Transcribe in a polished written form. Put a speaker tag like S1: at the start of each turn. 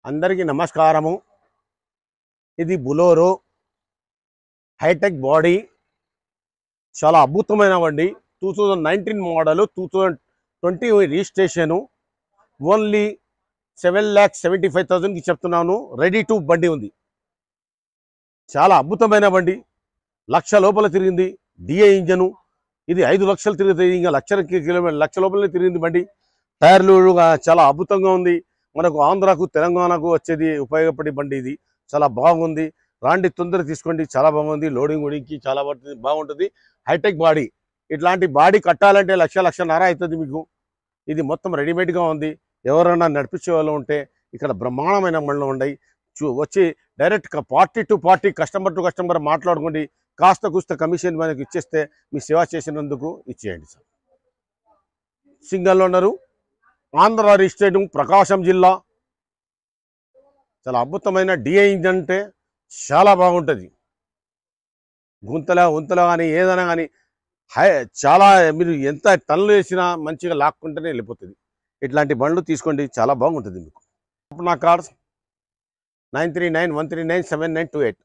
S1: అందరికీ నమస్కారము. ఇది బులోరో హైటెక్ బాడీ, చాలా అద్భుతమైన బండి. 2019 మోడల్, 2020 రిజిస్ట్రేషను. ఓన్లీ 7,75,000కి చెప్తున్నాను. రెడీ టు బండి ఉంది. చాలా అద్భుతమైన బండి. 1,00,000 లోపల తిరిగింది. DA engine. ఇది 5 లక్షలు తిరుగుతుంది. ఇంకా లక్ష లోపలనే తిరిగింది బండి. టైర్లు చాలా అద్భుతంగా ఉంది. మనకు ఆంధ్రాకు తెలంగాణకు వచ్చేది ఉపయోగపడే బండి. ఇది చాలా బాగుంది. రాండి, తొందర తీసుకోండి. చాలా బాగుంది. లోడింగ్కి చాలా బాగుంటుంది. Hitech body. ఇట్లాంటి బాడీ కట్టాలంటే 1,00,000-1,50,000 అవుతుంది మీకు. ఇది మొత్తం రెడీమేడ్గా ఉంది. ఎవరైనా నడిపించే వాళ్ళు ఉంటే ఇక్కడ బ్రహ్మాండమైన బండ్లు ఉన్నాయి. వచ్చి direct party to party, customer to customer మాట్లాడుకోండి. కాస్త కూస్త కమిషన్ మనకు ఇచ్చేస్తే మీ సేవ చేసినందుకు ఇచ్చేయండి sir. Single owner, Andhra registration, Prakasam జిల్లా. చాలా అద్భుతమైన డిఏ ఇంజన్ అంటే చాలా బాగుంటుంది. గుంతలో కానీ ఏదైనా కానీ చాలా మీరు ఎంత టన్నులు వేసినా మంచిగా లాక్కుంటేనే వెళ్ళిపోతుంది. ఇట్లాంటి బండ్లు తీసుకోండి, చాలా బాగుంటుంది మీకు. నా కార్డ్స్ 9391397928.